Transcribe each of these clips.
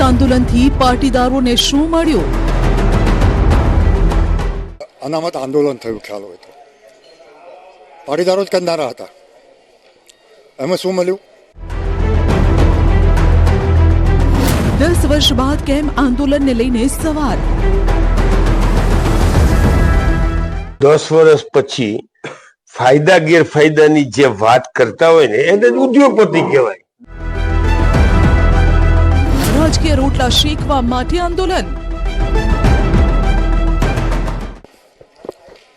અનામત આંદોલનથી પાટીદારોને શું મળ્યું? અનામત આંદોલન થયું ખ્યાલ હોય તો પાટીદારો જ કરનારા હતા. એમાં શું મળ્યું? 10 વર્ષ બાદ કેમ આંદોલનને લઈને સવાલ? 10 વર્ષ પછી ફાયદા ગેરફાયદાની જે વાત કરતા હોય ને એને ઉદ્યોગપતિ કહેવાય. રાજકીય રોટલા શેકવા માટે આંદોલન.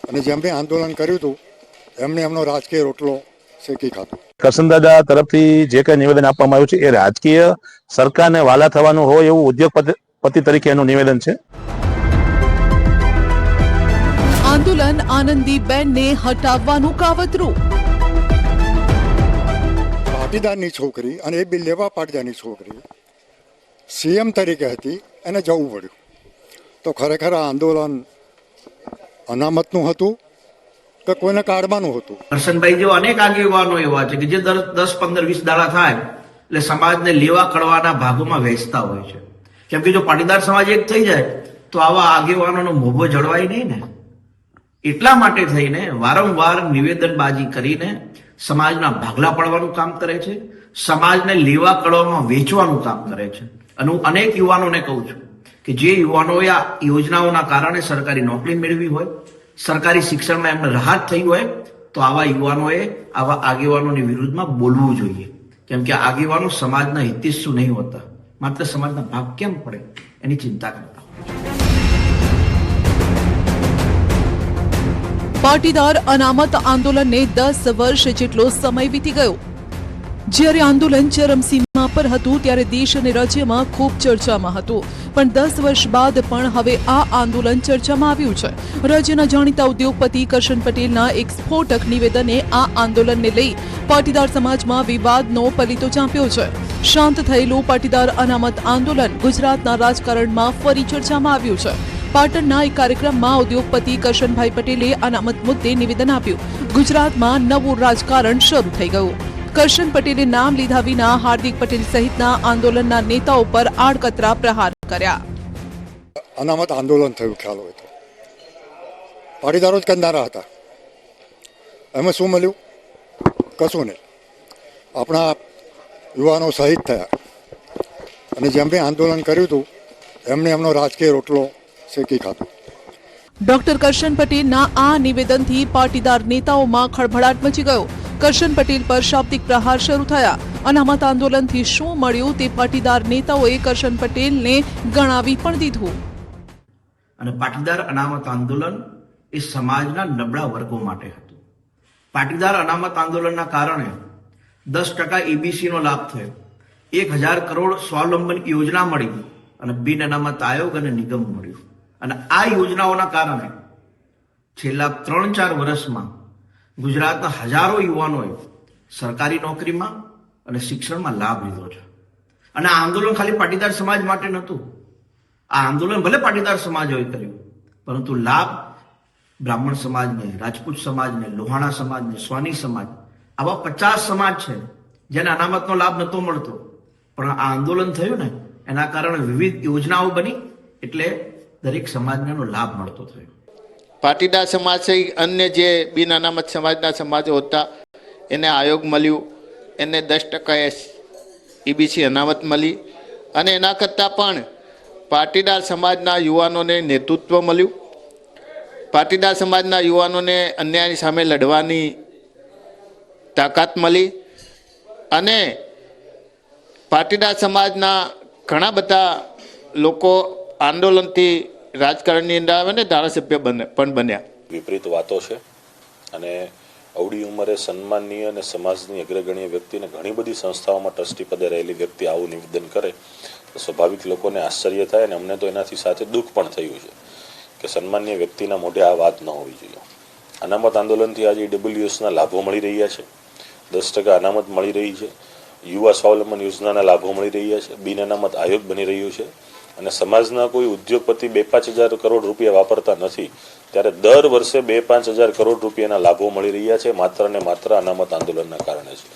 અને જેમ બી આંદોલન કર્યું હતું એમને એમનો રાજકીય રોટલો શેકી ખાધો. કરશનદાદા તરફથી જે કઈ નિવેદન આપવામાં આવ્યું છે એ રાજકીય સરકારને વાલા થવાનું હોય એવું ઉદ્યોગપતિ તરીકે એનું નિવેદન છે. આંદોલન આનંદીબેનને હટાવવાનું કાવતરું. પાટીદારની છોકરી અને એ બી લેવા પાટીદારની છોકરી સીએમ તરીકે હતી, એને જવું પડ્યું. તો ખરેખર આ આંદોલન અનામતનું હતું કે કોઈને કાઢવાનું હતું? કરશનભાઈ જેવા અનેક આગેવાનો એવા છે કે જે 10, 15, 20 દાડા થાય એટલે સમાજને લેવા કડવાના ભાગોમાં વહેંચતા હોય છે. કેમ કે જો પાટીદાર સમાજ એક થઈ જાય તો આવા આગેવાનોનો મોભો જળવાય નહીં ને. એટલા માટે થઈને વારંવાર નિવેદનબાજી કરીને સમાજના ભાગલા પાડવાનું કામ કરે છે, સમાજને લેવા કડવામાં વેચવાનું કામ કરે છે. અને હું અનેક યુવાનોને કહું છું કે જે યુવાનોએ આ યોજનાઓના કારણે સરકારી નોકરી મેળવી હોય, સરકારી શિક્ષણમાં એમને રાહત થઈ હોય, તો આવા યુવાનોએ આવા આગેવાનોની વિરુદ્ધમાં બોલવું જોઈએ. કેમ કે આગેવાનો સમાજના હિતેચ્છુ નહીં હોતા, માત્ર સમાજના ભાગ કેમ પડે એની ચિંતા કરતા હોય છે. પાટીદાર અનામત આંદોલનને 10 વર્ષ જેટલો સમય વીતી ગયો. જ્યારે આંદોલન ચરમસીમા પર હતું ત્યારે દેશ અને રાજ્યમાં ખૂબ ચર્ચામાં હતું. પણ 10 વર્ષ બાદ પણ હવે આ આંદોલન ચર્ચામાં આવ્યું છે. રાજ્યના જાણીતા ઉદ્યોગપતિ કરશન પટેલના એક સ્ફોટક નિવેદને આ આંદોલનને લઈ પાટીદાર સમાજમાં વિવાદનો પલીતો ચાંપ્યો છે. શાંત થયેલું પાટીદાર અનામત આંદોલન ગુજરાતના રાજકારણમાં ફરી ચર્ચામાં આવ્યું છે. પાટણના એક કાર્યક્રમમાં ઉદ્યોગપતિ કરશનભાઈ પટેલે અનામત મુદ્દે નિવેદન આપ્યું. ગુજરાતમાં નવું રાજકારણ શરૂ થઈ ગયું. કરશન પટેલે નામ લીધા વિના હાર્દિક પટેલ સહિતના આંદોલનના નેતાઓ પર આડકતરા પ્રહાર કર્યા. અનામત આંદોલન થયું ખ્યાલ હોય તો પાટીદારો જ કરનારા હતા. એમાં શું મળ્યું? કશું નહીં. આપણા યુવાનો શહીદ થયા. અને જેમ બી આંદોલન કર્યું હતું એમને એમનો રાજકીય રોટલો શેકી ખાધો. ડોક્ટર કરશન પટેલના આ નિવેદનથી પાટીદાર નેતાઓમાં ખળભળાટ મચી ગયો. કરશન પટેલ પર શાબ્દિક પ્રહાર શરૂ થયા. અનામત આંદોલનથી શું મળ્યું તે પાટીદાર નેતાઓએ કરશન પટેલને ગણાવી પણ દીધું. અને પાટીદાર અનામત આંદોલન એ સમાજના નબળા વર્ગો માટે હતું. પાટીદાર અનામત આંદોલનના કારણે 10% EBCનો લાભ થયો, 1000 કરોડ સ્વાવલંબન યોજના મળી અને બિન અનામત આયોગ અને નિગમ મળ્યું. અને આ યોજનાઓના કારણે છેલ્લા 3-4 વર્ષમાં ગુજરાતના હજારો યુવાનોએ સરકારી નોકરીમાં અને શિક્ષણમાં લાભ લીધો છે. અને આ આંદોલન ખાલી પાટીદાર સમાજ માટે નહોતું. આ આંદોલન ભલે પાટીદાર સમાજોએ કર્યું, પરંતુ લાભ બ્રાહ્મણ સમાજને, રાજપૂત સમાજને, લોહાણા સમાજને, સ્વાની સમાજ, આવા 50 સમાજ છે જેને અનામતનો લાભ નહોતો મળતો. પણ આ આંદોલન થયું ને એના કારણે વિવિધ યોજનાઓ બની એટલે દરેક સમાજને એનો લાભ મળતો થયો. પાટીદાર સમાજ સહિત અન્ય જે બિન અનામત સમાજના સમાજો હતા એને આયોગ મળ્યું, એને 10% EBC અનામત મળી. અને એના કરતાં પણ પાટીદાર સમાજના યુવાનોને નેતૃત્વ મળ્યું. પાટીદાર સમાજના યુવાનોને અન્યાયની સામે લડવાની તાકાત મળી. અને પાટીદાર સમાજના ઘણા બધા લોકો આંદોલનથી રાજકારણની અંદર આવે ને ધારાસભ્ય પણ બન્યા. વિપરીત વાતો છે અને અવળી ઉંમરે સન્માનનીય અને સમાજની અગ્રગણ્ય વ્યક્તિને ઘણી બધી સંસ્થાઓમાં ટ્રસ્ટી પદે રહેલી વ્યક્તિ આવું નિવેદન કરે તો સ્વાભાવિક લોકોને આશ્ચર્ય થાય. અને અમને તો એનાથી સાથે દુઃખ પણ થયું છે કે સન્માનનીય વ્યક્તિના મોઢે આ વાત ન હોવી જોઈએ. અનામત આંદોલનથી આજે EWSના લાભો મળી રહ્યા છે, 10% અનામત મળી રહી છે, યુવા સ્વાવલંબન યોજનાના લાભો મળી રહ્યા છે, બિન અનામત આયોગ બની રહ્યું છે. અને સમાજના કોઈ ઉદ્યોગપતિ 2-5 હજાર કરોડ રૂપિયા વાપરતા નથી, ત્યારે દર વર્ષે 2-5 હજાર કરોડ રૂપિયાના લાભો મળી રહ્યા છે માત્ર ને માત્ર અનામત આંદોલનના કારણે છે.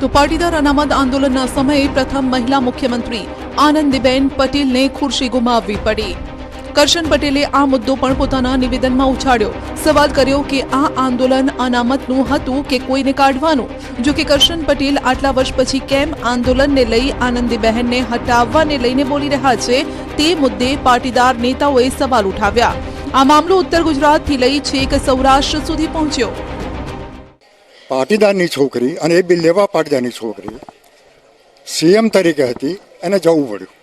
તો પાટીદાર અનામત આંદોલનના સમયે પ્રથમ મહિલા મુખ્યમંત્રી આનંદીબેન પટેલને ખુરશી ગુમાવવી પડી. કરશન પટેલે આ મુદ્દો પણ પોતાના નિવેદનમાં ઉછાળ્યો. સવાલ કર્યો કે આ આંદોલન અનામતનું હતું કે કોઈને કાઢવાનું. જો કે કરશન પટેલ આટલા વર્ષ પછી કેમ આંદોલનને લઈ આનંદીબહેનને હટાવવાને લઈને બોલી રહ્યા છે તે મુદ્દે પાટીદાર નેતાઓએ સવાલ ઉઠાવ્યા. આ મામલો ઉત્તર ગુજરાતથી લઈ છેક સૌરાષ્ટ્ર સુધી પહોંચ્યો. પાટીદારની છોકરી અને એ બી લેવા પાટીદારની છોકરી સીએમ તરીકે હતી, એને જવું પડ્યું.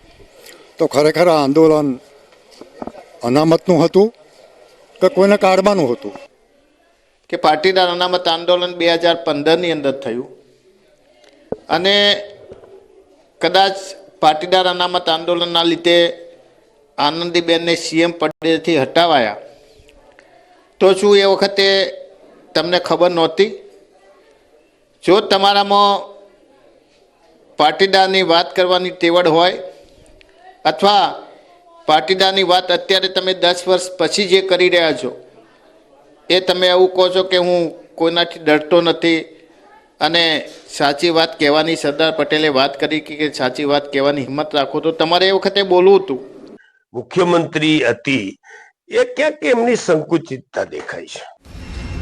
તો ખરેખર આ આંદોલન અનામતનું હતું કે કોઈને કાઢવાનું હતું? કે પાટીદાર અનામત આંદોલન 2015ની અંદર થયું અને કદાચ પાટીદાર અનામત આંદોલનના લીધે આનંદીબેનને સીએમ પદેથી હટાવાયા તો શું એ વખતે તમને ખબર નહોતી? જો તમારામાં પાટીદારની વાત કરવાની ટેવડ હોય અથવા પાટીદારની વાત અત્યારે તમે 10 વર્ષ પછી જે કરી રહ્યા છો એ તમે એવું કહો છો કે હું કોઈનાથી ડરતો નથી અને સાચી વાત કહેવાની સરદાર પટેલે વાત કરી કે સાચી વાત કહેવાની હિંમત રાખો, તો તમારે એ વખતે બોલવું હતું. મુખ્યમંત્રી હતી એ ક્યાંક એમની સંકુચિતતા દેખાય છે.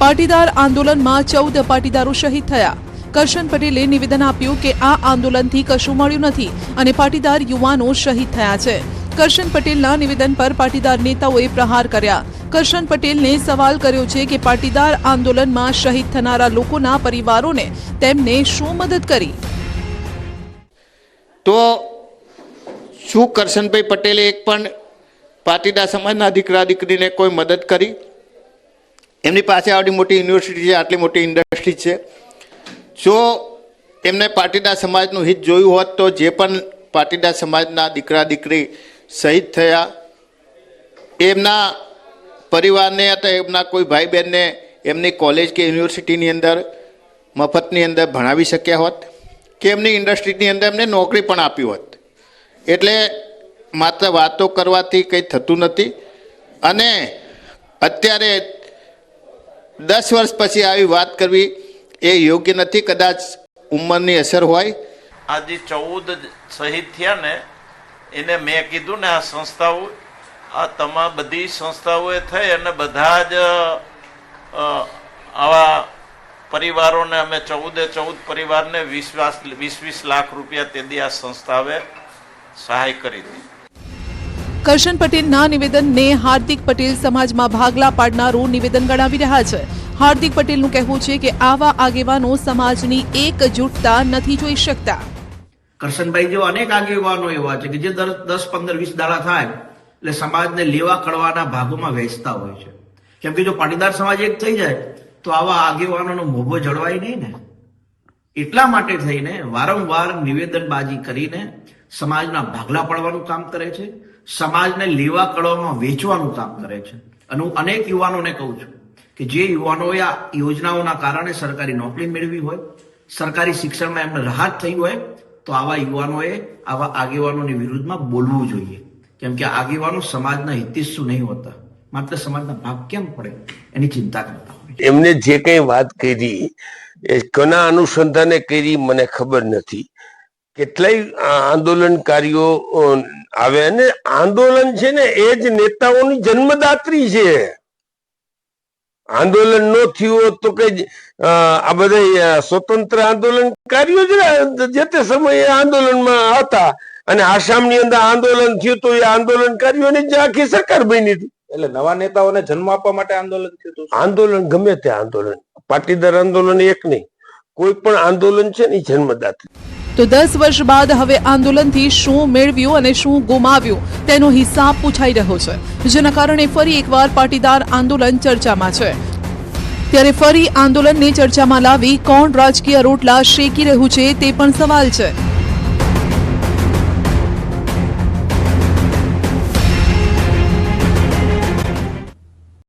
પાટીદાર આંદોલનમાં 14 પાટીદારો શહીદ થયા. કરશન પટેલે નિવેદન આપ્યું કે આ આંદોલનથી કશું મળ્યું નથી અને પાટીદાર યુવાનો શહીદ થયા છે. કરશન પટેલના નિવેદન પર પાટીદાર નેતાઓએ પ્રહાર કર્યા. કરશન પટેલને સવાલ કર્યો છે કે પાટીદાર આંદોલનમાં શહીદ થનારા લોકોના પરિવારોને તેમને શું મદદ કરી? તો શું કરશનભાઈ પટેલે એક પણ પાટીદાર સમાજના દીકરા દીકરીને કોઈ મદદ કરી? એમની પાસે આવડી મોટી યુનિવર્સિટી છે, આટલી મોટી ઇન્ડસ્ટ્રી છે. જો એમને પાટીદાર સમાજનું હિત જોયું હોત તો જે પણ પાટીદાર સમાજના દીકરા દીકરી શહીદ થયા એમના પરિવારને અથવા એમના કોઈ ભાઈ બહેનને એમની કોલેજ કે યુનિવર્સિટીની અંદર મફતની અંદર ભણાવી શક્યા હોત કે એમની ઇન્ડસ્ટ્રીની અંદર એમને નોકરી પણ આપી હોત. એટલે માત્ર વાતો કરવાથી કંઈ થતું નથી અને અત્યારે 10 વર્ષ પછી આવી વાત કરવી એ યોગ્ય નથી. કદાચ ઉંમરની અસર હોય. આજે 14 શહીદ થયા ને એને મેં કીધું ને આ સંસ્થાઓ આ તમામ બધી સંસ્થાઓએ થઈ અને બધા જ આવા પરિવારોને અમે 14 પરિવારને 20 લાખ રૂપિયા તેથી આ સંસ્થાએ સહાય કરી હતી. કરશન પટેલના નિવેદનને હાર્દિક પટેલ સમાજમાં ભાગલા પાડનારું નિવેદન ગણાવી રહ્યા છે. હાર્દિક પટેલનું કહેવું છે કે આવા આગેવાનો સમાજની એકજૂટતા નથી જોઈ શકતા. કરશનભાઈ જેવા અનેક આગેવાનો એવા છે કે જે 10, 15, 20 દાડા થાય એટલે સમાજને લેવા કડવાના ભાગોમાં વહેંચતા હોય છે. કેમ કે જો પાટીદાર સમાજ એક થઈ જાય તો આવા આગેવાનોનો મોભો જળવાય નહીં ને. એટલા માટે થઈને વારંવાર નિવેદનબાજી કરીને સમાજના ભાગલા પાડવાનું કામ કરે છે, સમાજને લેવા કડવામાં વેચવાનું કામ કરે છે. અને હું અનેક યુવાનોને કહું છું કે જે યુવાનોએ આ યોજનાઓના કારણે સરકારી નોકરી મેળવી હોય, સરકારી શિક્ષણમાં એમને રાહત થઈ હોય તો આવા યુવાનોએ આવા આગેવાનોની વિરુદ્ધમાં બોલવું જોઈએ. કેમ કે આગેવાનો સમાજના હિતેચ્છુ નહીં હોતા, માત્ર સમાજના ભાગ કેમ પડે એની ચિંતા કરતા હોય. એમને જે કઈ વાત કરી એ કોના અનુસંધાને કરી મને ખબર નથી. કેટલાય આંદોલનકારીઓ આવે અને આંદોલન છે ને એ જ નેતાઓની જન્મદાત્રી છે. આંદોલન ન થયું હોત તો કઈ આ બધા સ્વતંત્ર આંદોલનકારીઓ જ જે તે સમયે આંદોલનમાં હતા અને આસામની અંદર આંદોલન થયું તો એ આંદોલનકારીઓની જ આખી સરકાર બની હતી. એટલે નવા નેતાઓને જન્મ આપવા માટે આંદોલન થયું. આંદોલન ગમે તે આંદોલન, પાટીદાર આંદોલન એક નહીં, કોઈ પણ આંદોલન છે ને જન્મદાત્રી. તો 10 વર્ષ બાદ હવે આંદોલનથી શું મેળવ્યું અને શું ગુમાવ્યું તેનો હિસાબ પૂછાઈ રહ્યો છે, જેના કારણે ફરી એકવાર પાટીદાર આંદોલન ચર્ચામાં છે. ત્યારે ફરી આંદોલનને ચર્ચામાં લાવી કોણ રાજકીય રોટલા શેકી રહ્યું છે તે પણ સવાલ છે.